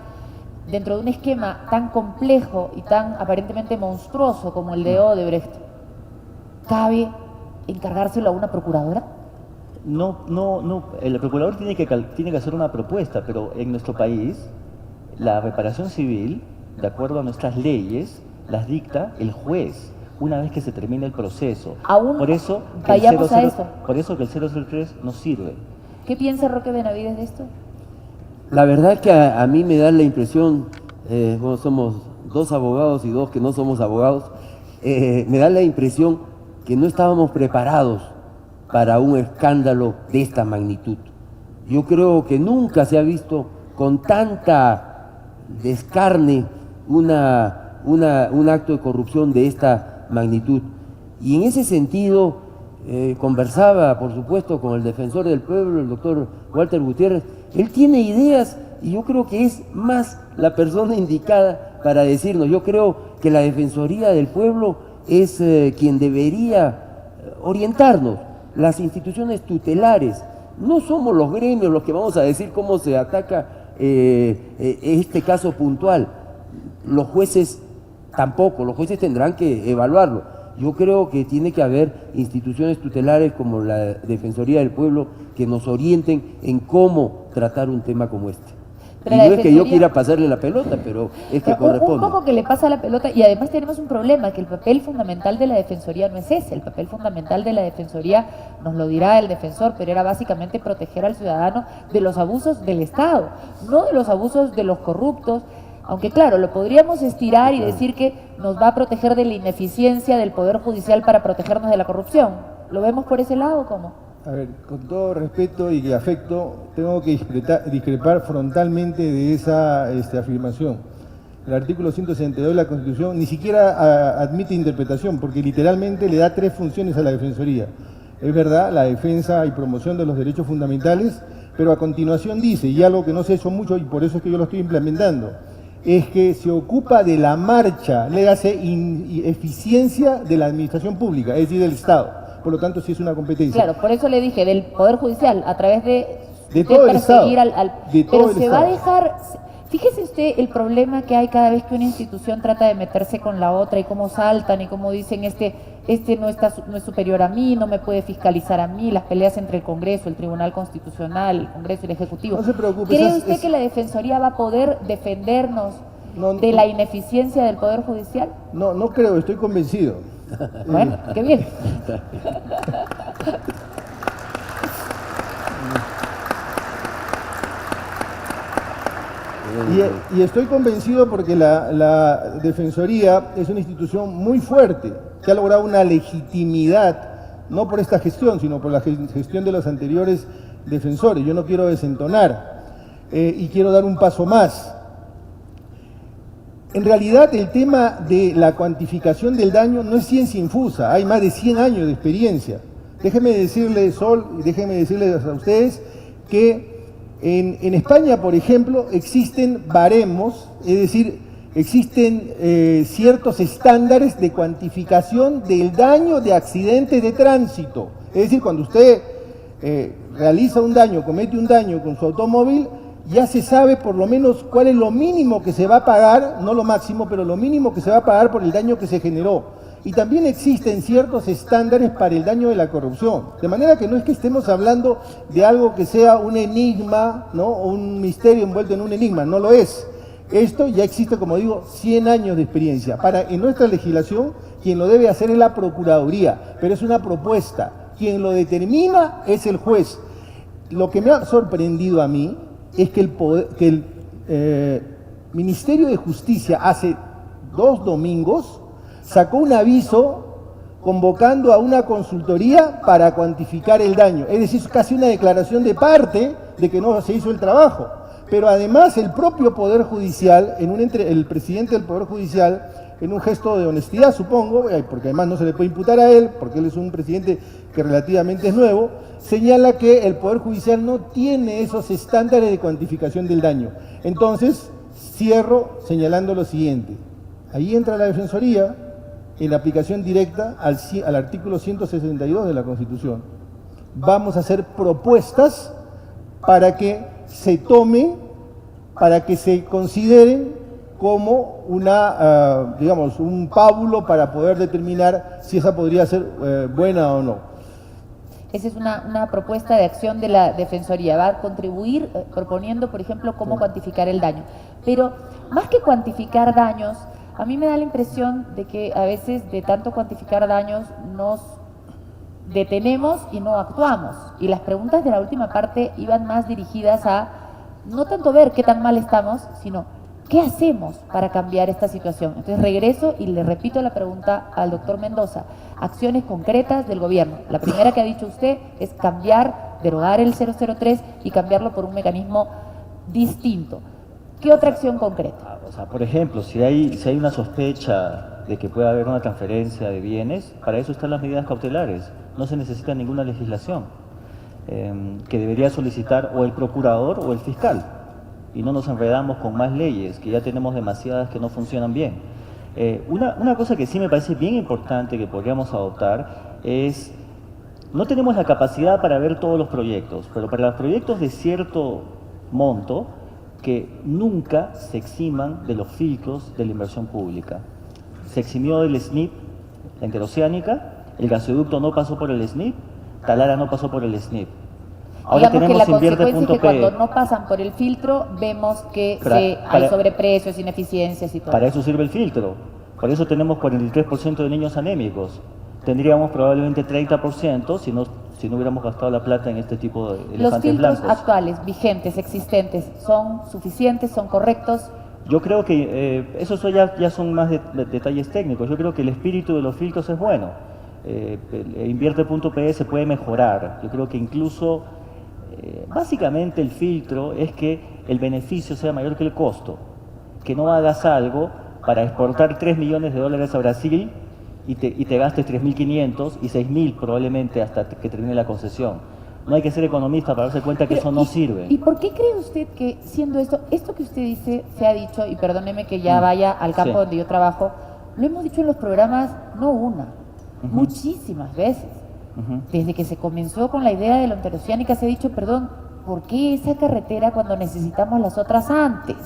dentro de un esquema tan complejo y tan aparentemente monstruoso como el de Odebrecht, cabe encargárselo a una procuradora? No, el procurador tiene que hacer una propuesta, pero en nuestro país la reparación civil, de acuerdo a nuestras leyes, las dicta el juez una vez que se termine el proceso. Aún Por eso que vayamos a eso. Por eso que el 003 no sirve. ¿Qué piensa Roque Benavides de esto? La verdad que a mí me da la impresión, bueno, somos dos abogados y dos que no somos abogados, me da la impresión que no estábamos preparados para un escándalo de esta magnitud. Yo creo que nunca se ha visto con tanta descarne un acto de corrupción de esta magnitud. Y en ese sentido, conversaba, por supuesto, con el defensor del pueblo, el doctor Walter Gutiérrez. Él tiene ideas y yo creo que es más la persona indicada para decirnos. Yo creo que la Defensoría del Pueblo es quien debería orientarnos. Las instituciones tutelares, no somos los gremios los que vamos a decir cómo se ataca este caso puntual. Los jueces tampoco, los jueces tendrán que evaluarlo. Yo creo que tiene que haber instituciones tutelares como la Defensoría del Pueblo que nos orienten en cómo tratar un tema como este. Pero y la no es que yo Defensoría- quiera pasarle la pelota, pero es que Un corresponde. poco que le pasa la pelota, y además tenemos un problema, que el papel fundamental de la Defensoría no es ese. El papel fundamental de la Defensoría, nos lo dirá el defensor, pero era básicamente proteger al ciudadano de los abusos del Estado, no de los abusos de los corruptos. Aunque claro, lo podríamos estirar y decir que nos va a proteger de la ineficiencia del Poder Judicial para protegernos de la corrupción. ¿Lo vemos por ese lado o cómo? A ver, con todo respeto y afecto, tengo que discrepar frontalmente de esa afirmación. El artículo 162 de la Constitución ni siquiera admite interpretación, porque literalmente le da 3 funciones a la Defensoría. Es verdad, la defensa y promoción de los derechos fundamentales, pero a continuación dice, y algo que no se ha hecho mucho y por eso es que yo lo estoy implementando, es que se ocupa de la marcha, le hace eficiencia de la administración pública, es decir, del Estado. Por lo tanto, sí es una competencia. Claro, por eso le dije, del Poder Judicial, a través de todo el perseguir Estado, de todo pero el se va a Estado. dejar. Fíjese usted el problema que hay cada vez que una institución trata de meterse con la otra y cómo saltan y cómo dicen este no es superior a mí, no me puede fiscalizar a mí, las peleas entre el Congreso, el Tribunal Constitucional, el Congreso y el Ejecutivo. No se preocupe, ¿Cree esas- usted que la Defensoría va a poder defendernos No, de la ineficiencia del Poder Judicial? No, no creo, estoy convencido. Bueno, qué bien. Y estoy convencido porque la Defensoría es una institución muy fuerte, que ha logrado una legitimidad, no por esta gestión, sino por la gestión de los anteriores defensores. Yo no quiero desentonar y quiero dar un paso más. En realidad el tema de la cuantificación del daño no es ciencia infusa, hay más de 100 años de experiencia. Déjenme decirles, Sol, y déjenme decirles a ustedes que en España, por ejemplo, existen baremos, es decir, existen ciertos estándares de cuantificación del daño de accidentes de tránsito. Es decir, cuando usted realiza un daño, comete un daño con su automóvil, ya se sabe por lo menos cuál es lo mínimo que se va a pagar, no lo máximo, pero lo mínimo que se va a pagar por el daño que se generó. Y también existen ciertos estándares para el daño de la corrupción. De manera que no es que estemos hablando de algo que sea un enigma, ¿no? O un misterio envuelto en un enigma, no lo es. Esto ya existe, como digo, 100 años de experiencia. En nuestra legislación, quien lo debe hacer es la Procuraduría, pero es una propuesta. Quien lo determina es el juez. Lo que me ha sorprendido a mí es que el Ministerio de Justicia hace 2 domingos sacó un aviso convocando a una consultoría para cuantificar el daño. Es decir, casi una declaración de parte de que no se hizo el trabajo. Pero además el propio Poder Judicial, el presidente del Poder Judicial, en un gesto de honestidad, supongo, porque además no se le puede imputar a él, porque él es un presidente que relativamente es nuevo, señala que el Poder Judicial no tiene esos estándares de cuantificación del daño. Entonces, cierro señalando lo siguiente. Ahí entra la Defensoría en aplicación directa al artículo 162 de la Constitución. Vamos a hacer propuestas para que se tomen, para que se consideren como digamos, un pábulo para poder determinar si esa podría ser buena o no. Esa es una propuesta de acción de la Defensoría. Va a contribuir proponiendo, por ejemplo, cómo cuantificar el daño. Pero más que cuantificar daños, a mí me da la impresión de que a veces de tanto cuantificar daños nos detenemos y no actuamos. Y las preguntas de la última parte iban más dirigidas a no tanto ver qué tan mal estamos, sino qué hacemos para cambiar esta situación. Entonces regreso y le repito la pregunta al doctor Mendoza. Acciones concretas del gobierno. La primera que ha dicho usted es cambiar, derogar el 003 y cambiarlo por un mecanismo distinto. ¿Qué otra acción concreta? O sea, por ejemplo, si hay una sospecha de que pueda haber una transferencia de bienes, para eso están las medidas cautelares. No se necesita ninguna legislación que debería solicitar o el procurador o el fiscal. Y no nos enredamos con más leyes, que ya tenemos demasiadas que no funcionan bien. Una cosa que sí me parece bien importante que podríamos adoptar es, no tenemos la capacidad para ver todos los proyectos, pero para los proyectos de cierto monto, que nunca se eximan de los filtros de la inversión pública. Se eximió del SNIP, la interoceánica, el gasoducto no pasó por el SNIP, Talara no pasó por el SNIP. Ahora Digamos tenemos que la consecuencia es que invierte.pe. cuando no pasan por el filtro, vemos que hay sobreprecios, ineficiencias y todo. Para eso sirve el filtro. Por eso tenemos 43% de niños anémicos. Tendríamos probablemente 30% si no hubiéramos gastado la plata en este tipo de elefantes ¿Los filtros blancos. actuales, vigentes, existentes, son suficientes, son correctos? Yo creo que esos ya son más detalles técnicos. Yo creo que el espíritu de los filtros es bueno. Invierte.pe se puede mejorar. Yo creo que incluso, básicamente el filtro es que el beneficio sea mayor que el costo. Que no hagas algo para exportar $3 millones a Brasil y te gastes 3.500 y 6.000 probablemente hasta que termine la concesión. No hay que ser economista para darse cuenta que eso no sirve. ¿Y por qué cree usted que, siendo esto que usted dice, se ha dicho, y perdóneme que ya vaya al campo donde yo trabajo, lo hemos dicho en los programas, no una, muchísimas veces. Desde que se comenzó con la idea de la interoceánica se ha dicho, perdón, ¿por qué esa carretera cuando necesitamos las otras antes?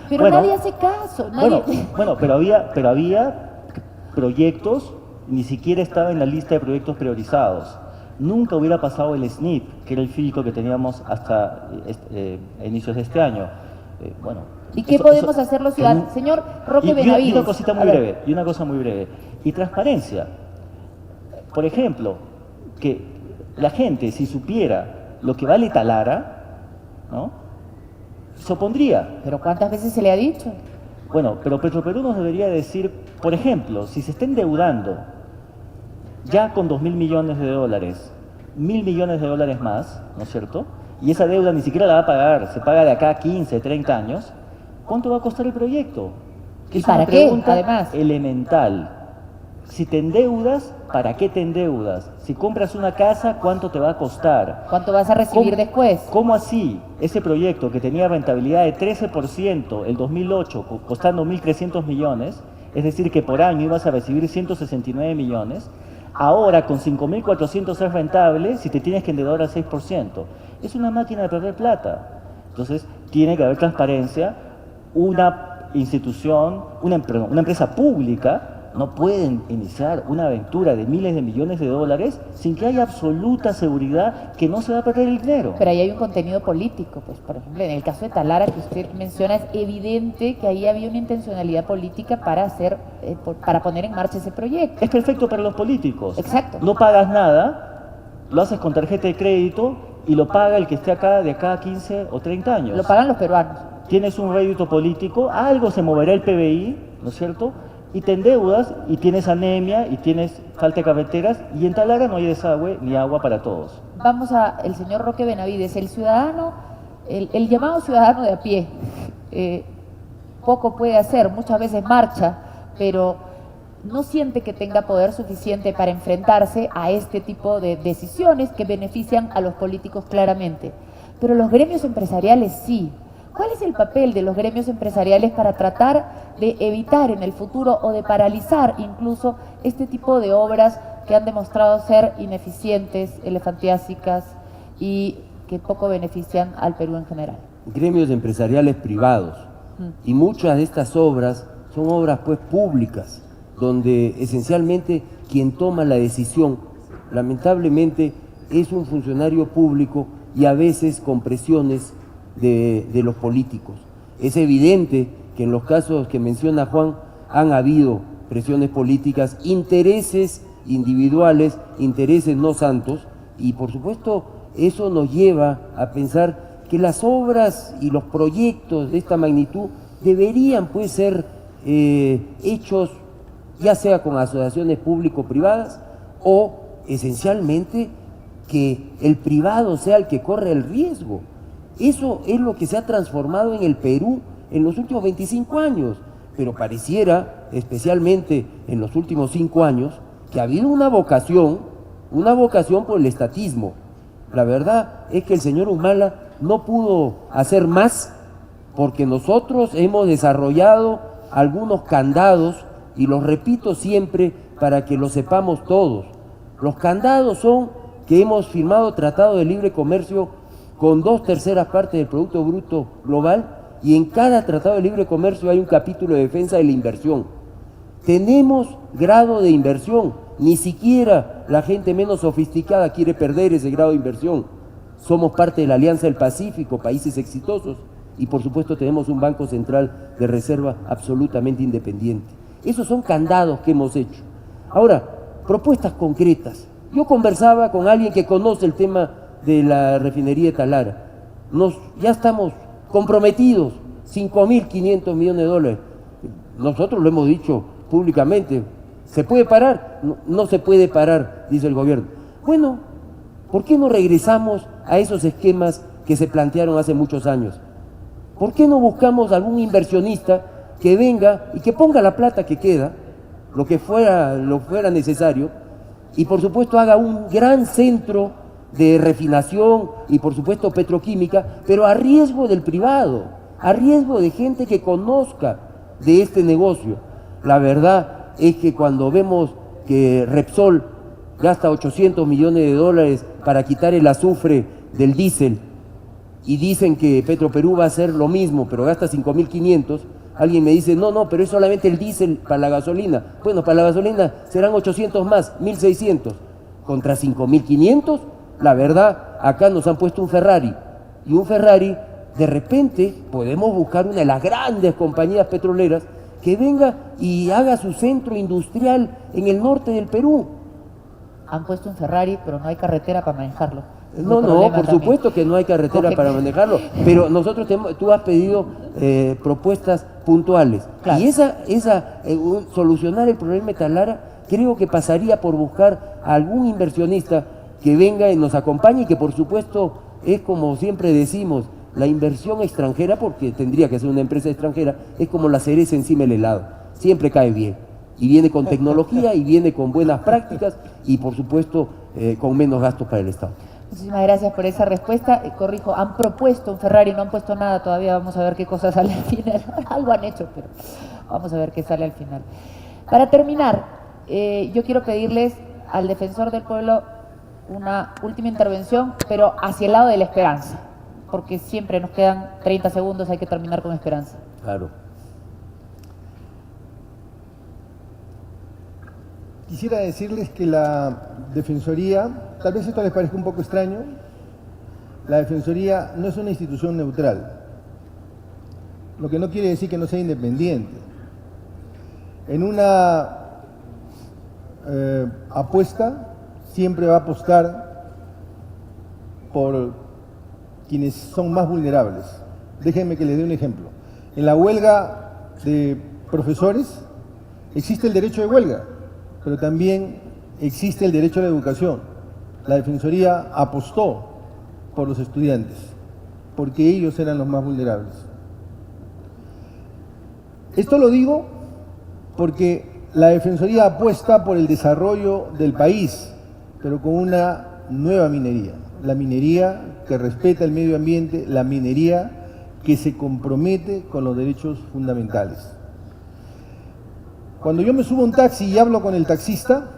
Pero bueno, nadie hace caso. Pero había proyectos, ni siquiera estaba en la lista de proyectos priorizados. Nunca hubiera pasado el SNIP, que era el filtro que teníamos hasta inicios de este año. ¿Y qué podemos hacer los ciudadanos? Señor Roque Benavides. Y una cosita muy breve, y una cosa muy breve. Y transparencia. Por ejemplo, que la gente, si supiera lo que vale Talara, ¿no?, se opondría. Pero ¿cuántas veces se le ha dicho? Bueno, pero Petroperú nos debería decir, por ejemplo, si se está endeudando ya con 2.000 millones de dólares, 1.000 millones de dólares más, ¿no es cierto? Y esa deuda ni siquiera la va a pagar, se paga de acá a 15, 30 años, ¿cuánto va a costar el proyecto? ¿Y Es para una qué, pregunta además? elemental. Si te endeudas, ¿para qué te endeudas? Si compras una casa, ¿cuánto te va a costar? ¿Cuánto vas a recibir después? ¿Cómo así ese proyecto que tenía rentabilidad de 13% el 2008, costando 1.300 millones, es decir, que por año ibas a recibir 169 millones, ahora con 5.400 es rentable si te tienes que endeudar al 6%? Es una máquina de perder plata. Entonces, tiene que haber transparencia. Una institución, una empresa pública no pueden iniciar una aventura de miles de millones de dólares sin que haya absoluta seguridad que no se va a perder el dinero. Pero ahí hay un contenido político, pues por ejemplo, en el caso de Talara que usted menciona, es evidente que ahí había una intencionalidad política para hacer, para poner en marcha ese proyecto. Es perfecto para los políticos. Exacto. No pagas nada, lo haces con tarjeta de crédito y lo paga el que esté acá de acá a 15 o 30 años. Lo pagan los peruanos. Tienes un rédito político, algo se moverá el PBI, ¿no es cierto? Y te endeudas y tienes anemia y tienes falta de carreteras y en Talara no hay desagüe ni agua para todos. Vamos a el señor Roque Benavides, el ciudadano, el llamado ciudadano de a pie, poco puede hacer, muchas veces marcha, pero no siente que tenga poder suficiente para enfrentarse a este tipo de decisiones que benefician a los políticos claramente. Pero los gremios empresariales sí. ¿Cuál es el papel de los gremios empresariales para tratar de evitar en el futuro o de paralizar incluso este tipo de obras que han demostrado ser ineficientes, elefantiásicas y que poco benefician al Perú en general? Gremios empresariales privados. Y muchas de estas obras son obras pues públicas, donde esencialmente quien toma la decisión, lamentablemente, es un funcionario público y a veces con presiones de los políticos. Es evidente que en los casos que menciona Juan han habido presiones políticas, intereses individuales, intereses no santos, y por supuesto eso nos lleva a pensar que las obras y los proyectos de esta magnitud deberían pues ser hechos ya sea con asociaciones público-privadas o esencialmente que el privado sea el que corre el riesgo. Eso es lo que se ha transformado en el Perú en los últimos 25 años, pero pareciera, especialmente en los últimos 5 años, que ha habido una vocación por el estatismo. La verdad es que el señor Humala no pudo hacer más porque nosotros hemos desarrollado algunos candados, y los repito siempre para que lo sepamos todos. Los candados son que hemos firmado tratado de libre comercio con 2/3 partes del Producto Bruto Global, y en cada tratado de libre comercio hay un capítulo de defensa de la inversión. Tenemos grado de inversión, ni siquiera la gente menos sofisticada quiere perder ese grado de inversión. Somos parte de la Alianza del Pacífico, países exitosos, y por supuesto tenemos un Banco Central de Reserva absolutamente independiente. Esos son candados que hemos hecho. Ahora, propuestas concretas. Yo conversaba con alguien que conoce el tema de la refinería de Talara. Ya estamos comprometidos, 5.500 millones de dólares. Nosotros lo hemos dicho públicamente. ¿Se puede parar? No, no se puede parar, dice el gobierno. Bueno, ¿por qué no regresamos a esos esquemas que se plantearon hace muchos años? ¿Por qué no buscamos algún inversionista que venga y que ponga la plata que queda, lo fuera necesario, y por supuesto haga un gran centro de refinación y por supuesto petroquímica, pero a riesgo del privado, a riesgo de gente que conozca de este negocio? La verdad es que cuando vemos que Repsol gasta 800 millones de dólares para quitar el azufre del diésel, y dicen que Petroperú va a hacer lo mismo, pero gasta 5.500, alguien me dice, no, pero es solamente el diésel para la gasolina. Bueno, para la gasolina serán 800 más, 1.600. Contra 5.500, la verdad, acá nos han puesto un Ferrari. Y un Ferrari, de repente, podemos buscar una de las grandes compañías petroleras que venga y haga su centro industrial en el norte del Perú. Han puesto un Ferrari, pero no hay carretera para manejarlo. No, por supuesto que no hay carretera para manejarlo, pero nosotros tú has pedido propuestas puntuales. Claro. Y solucionar el problema de Talara creo que pasaría por buscar a algún inversionista que venga y nos acompañe y que por supuesto es como siempre decimos, la inversión extranjera, porque tendría que ser una empresa extranjera, es como la cereza encima del helado, siempre cae bien. Y viene con tecnología y viene con buenas prácticas y por supuesto con menos gastos para el Estado. Muchísimas gracias por esa respuesta. Corrijo, han propuesto un Ferrari, no han puesto nada todavía, vamos a ver qué cosa sale al final. Algo han hecho, pero vamos a ver qué sale al final. Para terminar, yo quiero pedirles al defensor del pueblo una última intervención, pero hacia el lado de la esperanza, porque siempre nos quedan 30 segundos, hay que terminar con esperanza. Claro. Quisiera decirles que la Defensoría, tal vez esto les parezca un poco extraño, la Defensoría no es una institución neutral, lo que no quiere decir que no sea independiente. En una apuesta siempre va a apostar por quienes son más vulnerables. Déjenme que les dé un ejemplo. En la huelga de profesores existe el derecho de huelga, pero también existe el derecho a la educación. La Defensoría apostó por los estudiantes, porque ellos eran los más vulnerables. Esto lo digo porque la Defensoría apuesta por el desarrollo del país, pero con una nueva minería. La minería que respeta el medio ambiente, la minería que se compromete con los derechos fundamentales. Cuando yo me subo a un taxi y hablo con el taxista,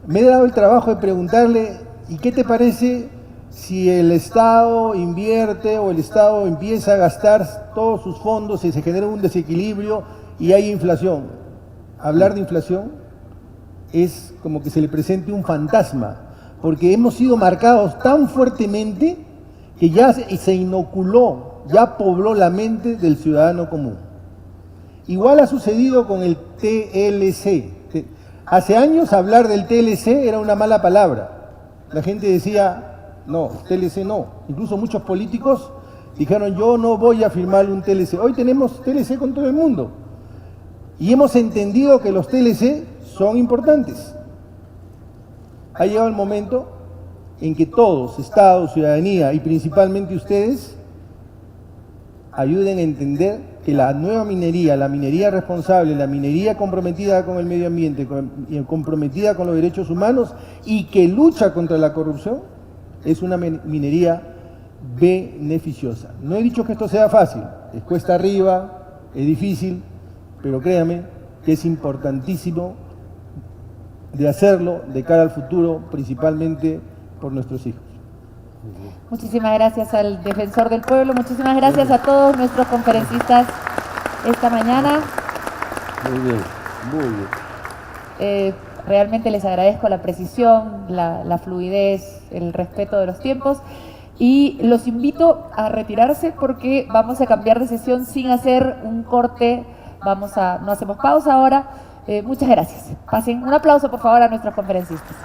me he dado el trabajo de preguntarle, ¿y qué te parece si el Estado invierte o el Estado empieza a gastar todos sus fondos y se genera un desequilibrio y hay inflación? Hablar de inflación es como que se le presente un fantasma, porque hemos sido marcados tan fuertemente que ya se inoculó, ya pobló la mente del ciudadano común. Igual ha sucedido con el TLC. Hace años hablar del TLC era una mala palabra. La gente decía, no, TLC no. Incluso muchos políticos dijeron, yo no voy a firmar un TLC. Hoy tenemos TLC con todo el mundo. Y hemos entendido que los TLC son importantes. Ha llegado el momento en que todos, Estado, ciudadanía y principalmente ustedes, ayuden a entender que la nueva minería, la minería responsable, la minería comprometida con el medio ambiente, comprometida con los derechos humanos y que lucha contra la corrupción, es una minería beneficiosa. No he dicho que esto sea fácil, es cuesta arriba, es difícil, pero créame que es importantísimo de hacerlo de cara al futuro, principalmente por nuestros hijos. Muchísimas gracias al defensor del pueblo, muchísimas gracias a todos nuestros conferencistas esta mañana. Muy bien, muy bien. Realmente les agradezco la precisión, la fluidez, el respeto de los tiempos y los invito a retirarse porque vamos a cambiar de sesión sin hacer un corte, no hacemos pausa ahora. Muchas gracias. Pasen un aplauso por favor a nuestros conferencistas.